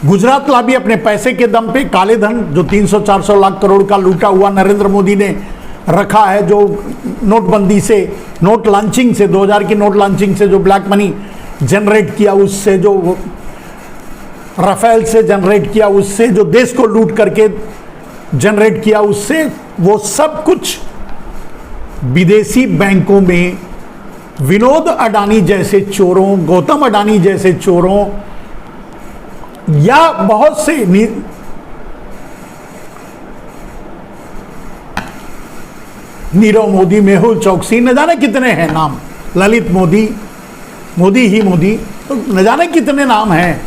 गुजरात ला भी अपने पैसे के दम पे काले धन जो 300-400 लाख करोड़ का लूटा हुआ नरेंद्र मोदी ने रखा है, जो नोटबंदी से, नोट लॉन्चिंग से, 2000 की नोट लॉन्चिंग से जो ब्लैक मनी जनरेट किया, उससे जो राफेल से जनरेट किया, उससे जो देश को लूट करके जनरेट किया, उससे वो सब कुछ विदेशी बैंकों में विनोद अडानी जैसे चोरों, गौतम अडानी जैसे चोरों या बहुत से नीरव मोदी, मेहुल चौकसी, न जाने कितने हैं नाम, ललित मोदी, मोदी ही मोदी, तो न जाने कितने नाम हैं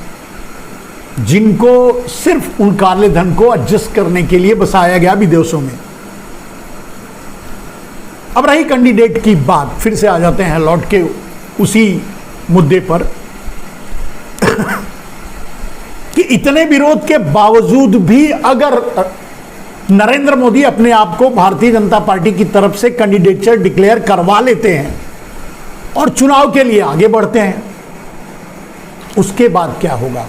जिनको सिर्फ उन काले धन को एडजस्ट करने के लिए बसाया गया विदेशों में। अब रही कैंडिडेट की बात, फिर से आ जाते हैं लौट के उसी मुद्दे पर कि इतने विरोध के बावजूद भी अगर नरेंद्र मोदी अपने आप को भारतीय जनता पार्टी की तरफ से कैंडिडेचर डिक्लेयर करवा लेते हैं और चुनाव के लिए आगे बढ़ते हैं, उसके बाद क्या होगा?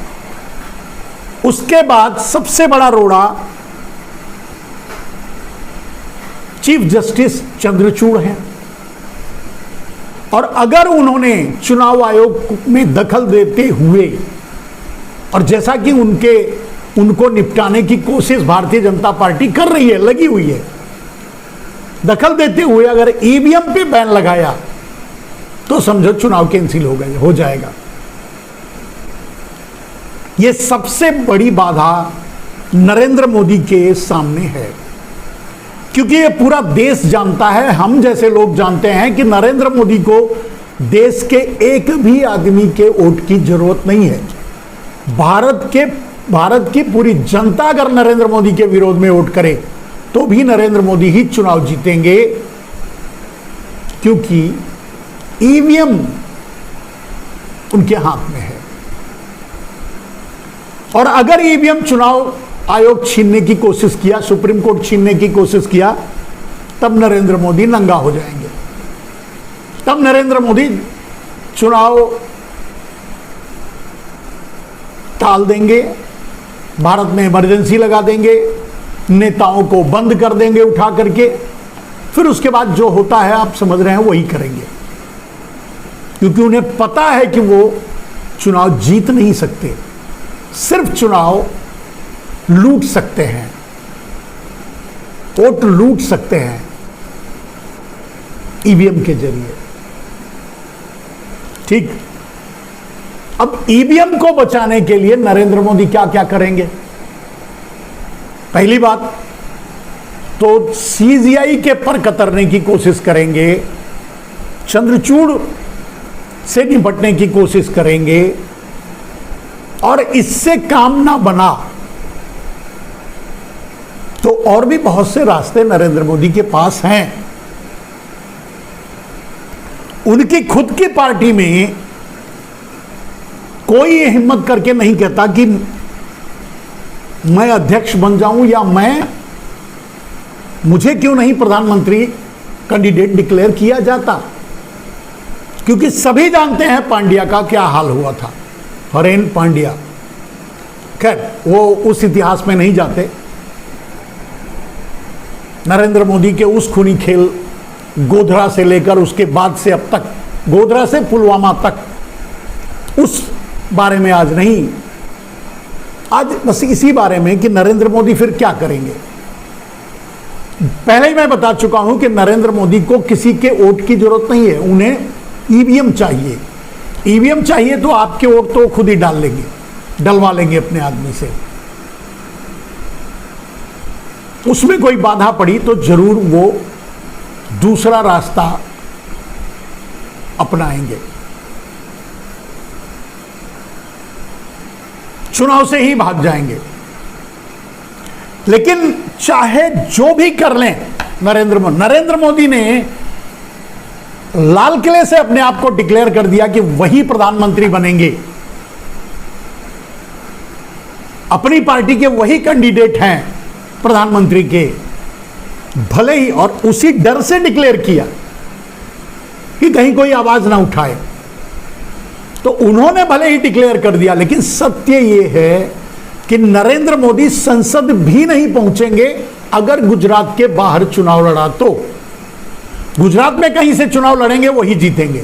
उसके बाद सबसे बड़ा रोड़ा चीफ जस्टिस चंद्रचूड़ हैं, और अगर उन्होंने चुनाव आयोग में दखल देते हुए, और जैसा कि उनको निपटाने की कोशिश भारतीय जनता पार्टी कर रही है, लगी हुई है, दखल देते हुए अगर ईवीएम पे बैन लगाया तो समझो चुनाव कैंसिल हो जाएगा। यह सबसे बड़ी बाधा नरेंद्र मोदी के सामने है, क्योंकि ये पूरा देश जानता है, हम जैसे लोग जानते हैं कि नरेंद्र मोदी को देश के एक भी आदमी के वोट की जरूरत नहीं है। भारत की पूरी जनता अगर नरेंद्र मोदी के विरोध में वोट करे तो भी नरेंद्र मोदी ही चुनाव जीतेंगे, क्योंकि ईवीएम उनके हाथ में है। और अगर ईवीएम चुनाव आयोग छीनने की कोशिश किया, सुप्रीम कोर्ट छीनने की कोशिश किया, तब नरेंद्र मोदी नंगा हो जाएंगे। तब नरेंद्र मोदी चुनाव टाल देंगे, भारत में इमरजेंसी लगा देंगे, नेताओं को बंद कर देंगे उठा करके, फिर उसके बाद जो होता है आप समझ रहे हैं वही करेंगे, क्योंकि उन्हें पता है कि वो चुनाव जीत नहीं सकते, सिर्फ चुनाव लूट सकते हैं, वोट लूट सकते हैं ईवीएम के जरिए। ठीक, अब ईवीएम को बचाने के लिए नरेंद्र मोदी क्या क्या करेंगे? पहली बात तो सीजीआई के पर कतरने की कोशिश करेंगे, चंद्रचूड़ से निपटने की कोशिश करेंगे, और इससे काम ना बना तो और भी बहुत से रास्ते नरेंद्र मोदी के पास हैं। उनकी खुद की पार्टी में कोई ये हिम्मत करके नहीं कहता कि मैं अध्यक्ष बन जाऊं, या मुझे क्यों नहीं प्रधानमंत्री कैंडिडेट डिक्लेयर किया जाता, क्योंकि सभी जानते हैं पांड्या का क्या हाल हुआ था, हरेन पांड्या। खैर वो उस इतिहास में नहीं जाते। नरेंद्र मोदी के उस खूनी खेल, गोधरा से लेकर उसके बाद से अब तक, गोधरा से पुलवामा तक, उस बारे में आज नहीं, आज बस इसी बारे में कि नरेंद्र मोदी फिर क्या करेंगे। पहले ही मैं बता चुका हूं कि नरेंद्र मोदी को किसी के वोट की जरूरत नहीं है, उन्हें ईवीएम चाहिए। ईवीएम चाहिए तो आपके वोट तो खुद ही डाल लेंगे, डलवा लेंगे अपने आदमी से। उसमें कोई बाधा पड़ी तो जरूर वो दूसरा रास्ता अपनाएंगे, चुनाव से ही भाग जाएंगे। लेकिन चाहे जो भी कर लें नरेंद्र मोदी ने लाल किले से अपने आप को डिक्लेयर कर दिया कि वही प्रधानमंत्री बनेंगे, अपनी पार्टी के वही कैंडिडेट हैं प्रधानमंत्री के, भले ही, और उसी डर से डिक्लेयर किया कि कहीं कोई आवाज ना उठाए, तो उन्होंने भले ही डिक्लेयर कर दिया। लेकिन सत्य यह है कि नरेंद्र मोदी संसद भी नहीं पहुंचेंगे अगर गुजरात के बाहर चुनाव लड़ा तो। गुजरात में कहीं से चुनाव लड़ेंगे वही जीतेंगे,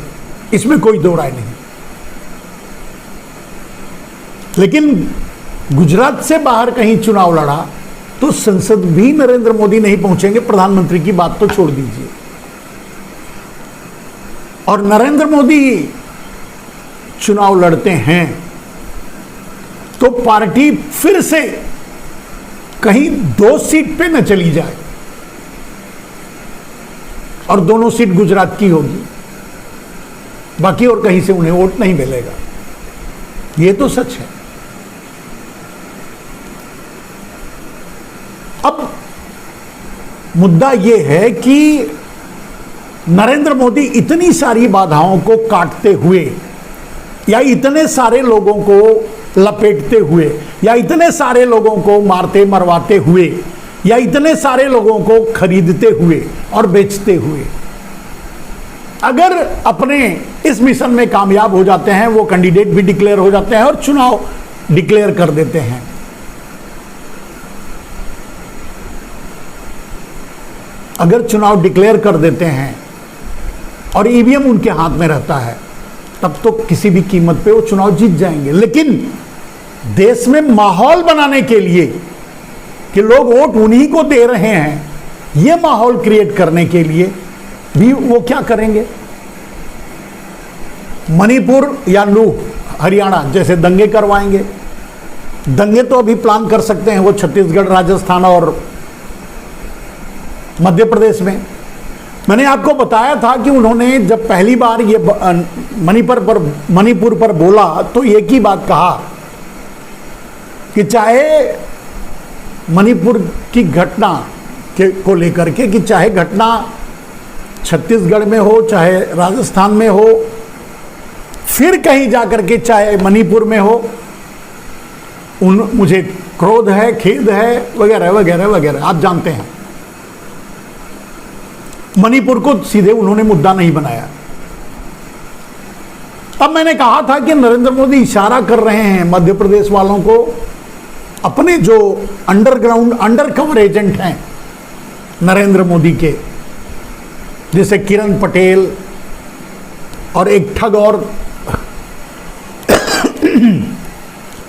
इसमें कोई दो राय नहीं। लेकिन गुजरात से बाहर कहीं चुनाव लड़ा तो संसद भी नरेंद्र मोदी नहीं पहुंचेंगे, प्रधानमंत्री की बात तो छोड़ दीजिए। और नरेंद्र मोदी चुनाव लड़ते हैं तो पार्टी फिर से कहीं 2 सीट पे न चली जाए, और दोनों सीट गुजरात की होगी, बाकी और कहीं से उन्हें वोट नहीं मिलेगा। ये तो सच है। अब मुद्दा यह है कि नरेंद्र मोदी इतनी सारी बाधाओं को काटते हुए, या इतने सारे लोगों को लपेटते हुए, या इतने सारे लोगों को मारते मरवाते हुए, या इतने सारे लोगों को खरीदते हुए और बेचते हुए अगर अपने इस मिशन में कामयाब हो जाते हैं, वो कैंडिडेट भी डिक्लेयर हो जाते हैं और चुनाव डिक्लेयर कर देते हैं। अगर चुनाव डिक्लेयर कर देते हैं और ईवीएम उनके हाथ में रहता है, तब तो किसी भी कीमत पे वो चुनाव जीत जाएंगे। लेकिन देश में माहौल बनाने के लिए कि लोग वोट उन्हीं को दे रहे हैं, ये माहौल क्रिएट करने के लिए भी वो क्या करेंगे? मणिपुर या हरियाणा जैसे दंगे करवाएंगे। दंगे तो अभी प्लान कर सकते हैं वो छत्तीसगढ़, राजस्थान और मध्य प्रदेश में। मैंने आपको बताया था कि उन्होंने जब पहली बार ये मणिपुर पर बोला तो एक ही बात कहा कि चाहे मणिपुर की घटना को लेकर के, कि चाहे घटना छत्तीसगढ़ में हो, चाहे राजस्थान में हो, फिर कहीं जाकर के चाहे मणिपुर में हो, मुझे क्रोध है, खेद है, वगैरह वगैरह वगैरह, आप जानते हैं। मणिपुर को सीधे उन्होंने मुद्दा नहीं बनाया। तब मैंने कहा था कि नरेंद्र मोदी इशारा कर रहे हैं मध्य प्रदेश वालों को, अपने जो अंडरग्राउंड अंडर कवर एजेंट हैं नरेंद्र मोदी के, जैसे किरण पटेल और एक ठग और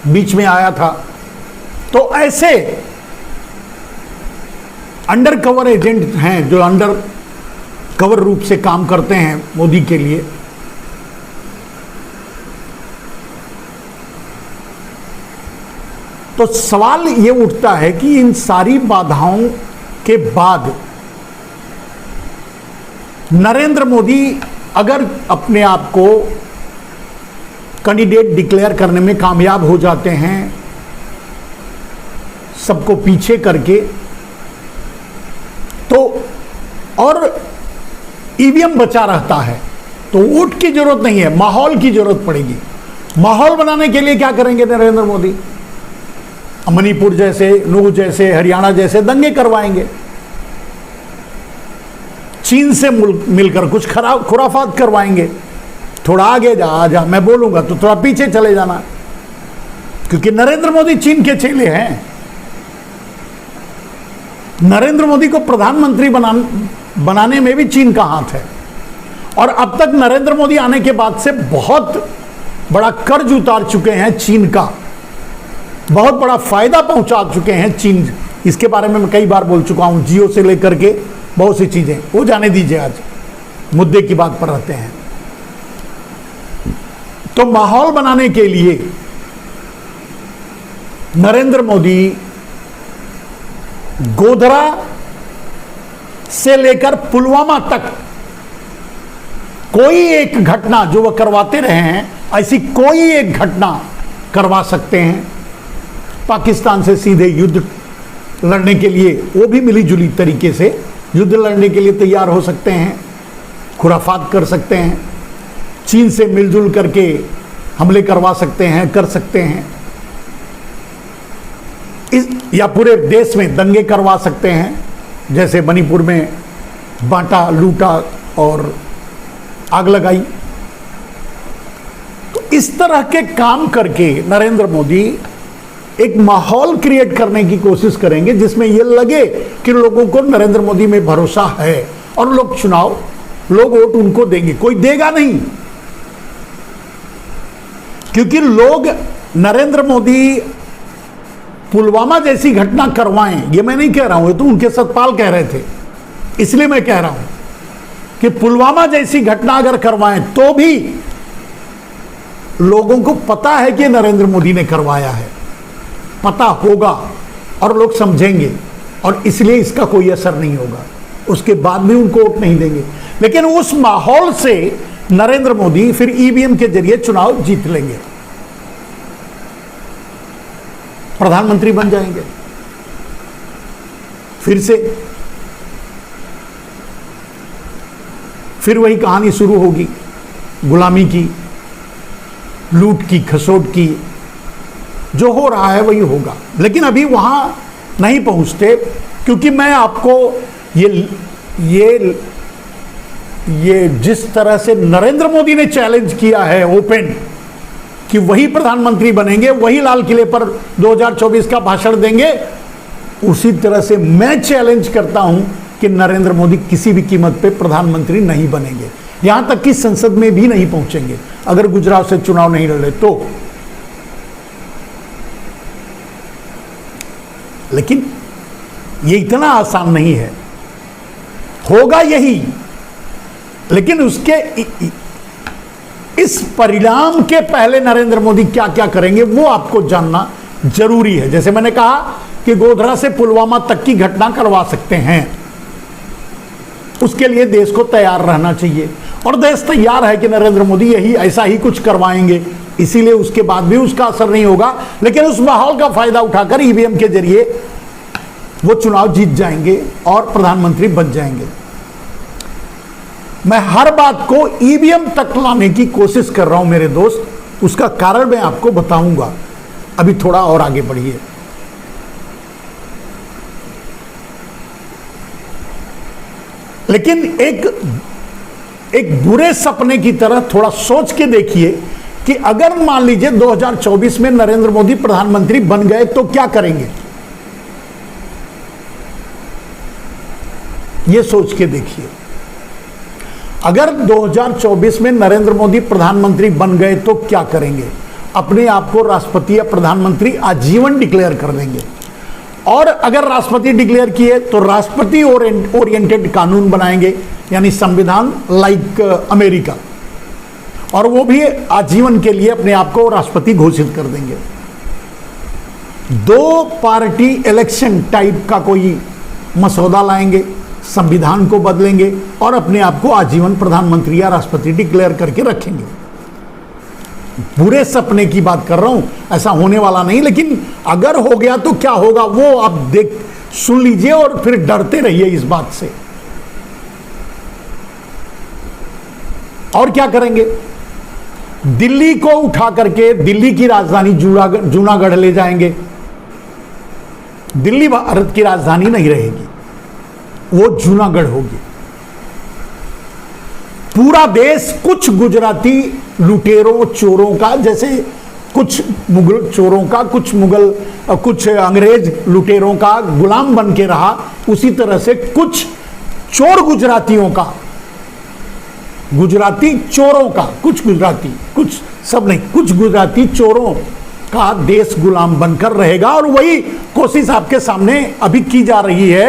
बीच में आया था, तो ऐसे अंडर कवर एजेंट हैं जो अंडर कवर रूप से काम करते हैं मोदी के लिए। तो सवाल ये उठता है कि इन सारी बाधाओं के बाद नरेंद्र मोदी अगर अपने आप को कैंडिडेट डिक्लेयर करने में कामयाब हो जाते हैं, सबको पीछे करके, तो और ईवीएम बचा रहता है, तो वोट की जरूरत नहीं है, माहौल की जरूरत पड़ेगी। माहौल बनाने के लिए क्या करेंगे नरेंद्र मोदी? मणिपुर जैसे, नूह जैसे, हरियाणा जैसे दंगे करवाएंगे, चीन से मिलकर कुछ खुराफात करवाएंगे। थोड़ा आगे जा, आजा, मैं बोलूंगा तो थोड़ा पीछे चले जाना, क्योंकि नरेंद्र मोदी चीन के चेले हैं। नरेंद्र मोदी को प्रधानमंत्री बनाने में भी चीन का हाथ है, और अब तक नरेंद्र मोदी आने के बाद से बहुत बड़ा कर्ज उतार चुके हैं चीन का, बहुत बड़ा फायदा पहुंचा चुके हैं चीन। इसके बारे में मैं कई बार बोल चुका हूं, जियो से लेकर के बहुत सी चीजें, वो जाने दीजिए, आज मुद्दे की बात पर रहते हैं। तो माहौल बनाने के लिए नरेंद्र मोदी गोधरा से लेकर पुलवामा तक कोई एक घटना जो वह करवाते रहे हैं, ऐसी कोई एक घटना करवा सकते हैं। पाकिस्तान से सीधे युद्ध लड़ने के लिए, वो भी मिली जुली तरीके से युद्ध लड़ने के लिए तैयार हो सकते हैं, खुराफात कर सकते हैं, चीन से मिलजुल करके हमले करवा सकते हैं, कर सकते हैं, या पूरे देश में दंगे करवा सकते हैं, जैसे मणिपुर में बांटा, लूटा और आग लगाई। तो इस तरह के काम करके नरेंद्र मोदी एक माहौल क्रिएट करने की कोशिश करेंगे जिसमें यह लगे कि लोगों को नरेंद्र मोदी में भरोसा है और लोग वोट उनको देंगे। कोई देगा नहीं, क्योंकि लोग नरेंद्र मोदी पुलवामा जैसी घटना करवाएं, ये मैं नहीं कह रहा हूं, ये तो उनके सतपाल कह रहे थे, इसलिए मैं कह रहा हूं कि पुलवामा जैसी घटना अगर करवाएं तो भी लोगों को पता है कि नरेंद्र मोदी ने करवाया है, पता होगा और लोग समझेंगे और इसलिए इसका कोई असर नहीं होगा, उसके बाद भी उनको वोट नहीं देंगे। लेकिन उस माहौल से नरेंद्र मोदी फिर ईवीएम के जरिए चुनाव जीत लेंगे, प्रधानमंत्री बन जाएंगे फिर वही कहानी शुरू होगी, गुलामी की, लूट की, खसोट की, जो हो रहा है वही होगा। लेकिन अभी वहां नहीं पहुंचते, क्योंकि मैं आपको ये जिस तरह से नरेंद्र मोदी ने चैलेंज किया है ओपन कि वही प्रधानमंत्री बनेंगे, वही लाल किले पर 2024 का भाषण देंगे, उसी तरह से मैं चैलेंज करता हूं कि नरेंद्र मोदी किसी भी कीमत पे प्रधानमंत्री नहीं बनेंगे, यहां तक कि संसद में भी नहीं पहुंचेंगे अगर गुजरात से चुनाव नहीं लड़े तो। लेकिन ये इतना आसान नहीं है, होगा यही, लेकिन उसके इस परिणाम के पहले नरेंद्र मोदी क्या क्या करेंगे वो आपको जानना जरूरी है। जैसे मैंने कहा कि गोधरा से पुलवामा तक की घटना करवा सकते हैं, उसके लिए देश को तैयार रहना चाहिए और देश तैयार है कि नरेंद्र मोदी ऐसा ही कुछ करवाएंगे, इसीलिए उसके बाद भी उसका असर नहीं होगा। लेकिन उस माहौल का फायदा उठाकर ईवीएम के जरिए वो चुनाव जीत जाएंगे और प्रधानमंत्री बन जाएंगे। मैं हर बात को ईवीएम तक लाने की कोशिश कर रहा हूं मेरे दोस्त, उसका कारण मैं आपको बताऊंगा। अभी थोड़ा और आगे बढ़िए। लेकिन एक बुरे सपने की तरह थोड़ा सोच के देखिए कि अगर मान लीजिए 2024 में नरेंद्र मोदी प्रधानमंत्री बन गए तो क्या करेंगे, यह सोच के देखिए। अगर 2024 में नरेंद्र मोदी प्रधानमंत्री बन गए तो क्या करेंगे? अपने आप को राष्ट्रपति या प्रधानमंत्री आजीवन डिक्लेयर कर देंगे, और अगर राष्ट्रपति डिक्लेयर किए तो राष्ट्रपति ओरिएंटेड कानून बनाएंगे, यानी संविधान लाइक अमेरिका, और वो भी आजीवन के लिए अपने आप को राष्ट्रपति घोषित कर देंगे। 2 पार्टी इलेक्शन टाइप का कोई मसौदा लाएंगे, संविधान को बदलेंगे और अपने आप को आजीवन प्रधानमंत्री या राष्ट्रपति डिक्लेयर करके रखेंगे। बुरे सपने की बात कर रहा हूं, ऐसा होने वाला नहीं, लेकिन अगर हो गया तो क्या होगा वो आप सुन लीजिए और फिर डरते रहिए इस बात से। और क्या करेंगे? दिल्ली को उठा करके दिल्ली की राजधानी जूनागढ़ ले जाएंगे। दिल्ली भारत की राजधानी नहीं रहेगी, वो जूनागढ़ होगी। पूरा देश कुछ गुजराती लुटेरों चोरों का, जैसे कुछ मुगल चोरों का, कुछ अंग्रेज लुटेरों का गुलाम बन के रहा, उसी तरह से कुछ चोर गुजरातियों का, गुजराती चोरों का, कुछ गुजराती चोरों का देश गुलाम बनकर रहेगा। और वही कोशिश आपके सामने अभी की जा रही है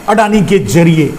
अडानी के जरिए।